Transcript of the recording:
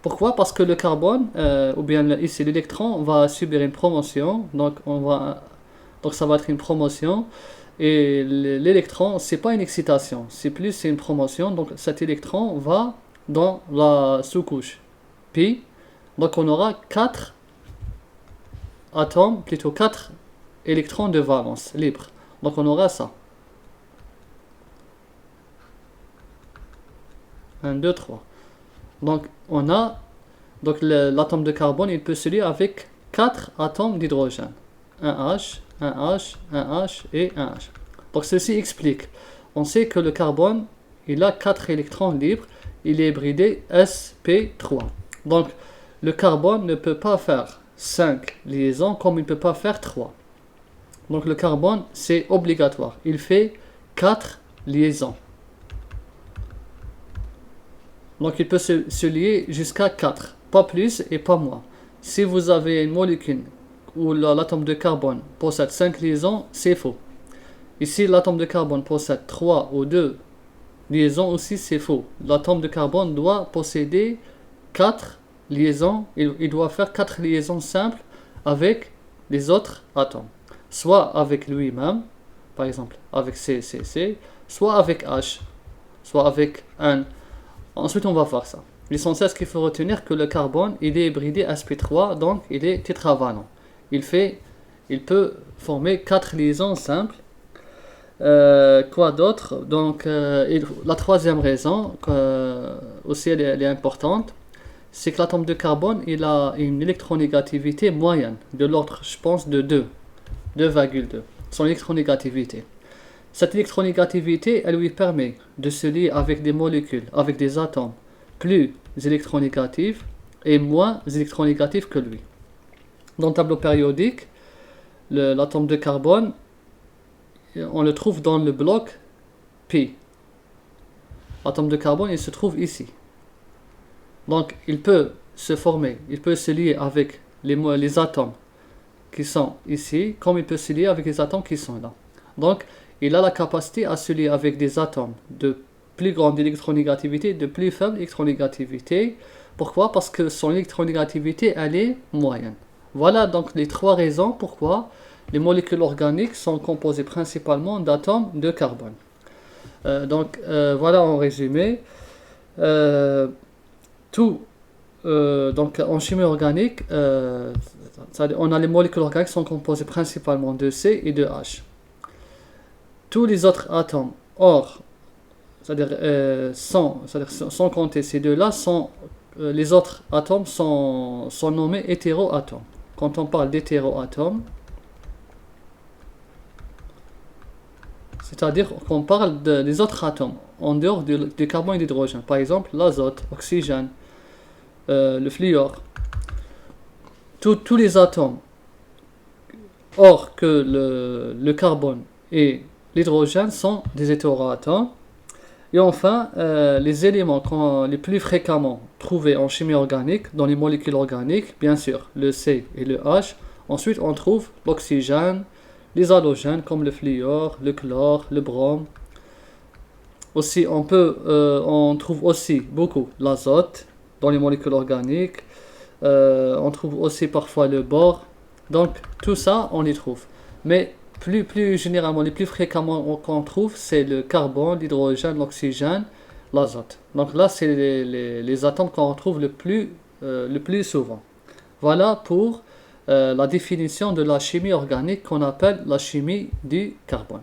Pourquoi? Parce que le carbone, ou bien ici l'électron, va subir une promotion, donc ça va être une promotion, et l'électron, c'est pas une excitation, c'est une promotion, donc cet électron va dans la sous-couche pi, donc on aura 4 atomes, plutôt 4 électrons de valence libre, donc on aura ça. 1, 2, 3. Donc on a l'atome de carbone, il peut se lier avec 4 atomes d'hydrogène. Un H, un H, un H et un H. Donc ceci explique. On sait que le carbone, il a 4 électrons libres. Il est hybridé sp3. Donc le carbone ne peut pas faire 5 liaisons comme il ne peut pas faire 3. Donc le carbone, c'est obligatoire. Il fait 4 liaisons. Donc il peut se lier jusqu'à 4, pas plus et pas moins. Si vous avez une molécule où l'atome de carbone possède 5 liaisons, c'est faux. Ici, l'atome de carbone possède 3 ou 2 liaisons aussi, c'est faux. L'atome de carbone doit posséder 4 liaisons, il doit faire 4 liaisons simples avec les autres atomes. Soit avec lui-même, par exemple avec CCC, soit avec H, soit avec un. Ensuite, on va voir ça. L'essentiel, ce qu'il faut retenir, que le carbone, il est hybridé sp3, donc il est tétravalent. Il peut former 4 liaisons simples. Quoi d'autre? Donc, la troisième raison, aussi elle est importante, c'est que l'atome de carbone, il a une électronégativité moyenne, de l'ordre, je pense, de 2,2. Son électronégativité. Cette électronégativité, elle lui permet de se lier avec des molécules, avec des atomes plus électronégatifs et moins électronégatifs que lui. Dans le tableau périodique, l'atome de carbone, on le trouve dans le bloc P. L'atome de carbone, il se trouve ici. Donc, il peut se lier avec les atomes qui sont ici, comme il peut se lier avec les atomes qui sont là. Donc, il a la capacité à se lier avec des atomes de plus grande électronégativité, de plus faible électronégativité. Pourquoi? Parce que son électronégativité, elle est moyenne. Voilà donc les 3 raisons pourquoi les molécules organiques sont composées principalement d'atomes de carbone. Voilà en résumé. Donc en chimie organique, on a les molécules organiques qui sont composées principalement de C et de H. Tous les autres atomes, sans compter ces deux-là, les autres atomes sont nommés hétéroatomes. Quand on parle d'hétéroatomes, c'est-à-dire qu'on parle des autres atomes, en dehors du carbone et de l'hydrogène. Par exemple, l'azote, l'oxygène, le fluor. Tous les atomes, hors que le carbone et l'hydrogène, sont des hétéroatomes. Et enfin, les éléments les plus fréquemment trouvés en chimie organique, dans les molécules organiques, bien sûr, le C et le H. Ensuite, on trouve l'oxygène, les halogènes comme le fluor, le chlore, le brome. Aussi, on trouve aussi beaucoup l'azote dans les molécules organiques. On trouve aussi parfois le bore. Donc, tout ça, on y trouve. Mais plus généralement, les plus fréquemment qu'on trouve, c'est le carbone, l'hydrogène, l'oxygène, l'azote. Donc là, c'est les atomes qu'on retrouve le plus souvent. Voilà pour la définition de la chimie organique qu'on appelle la chimie du carbone.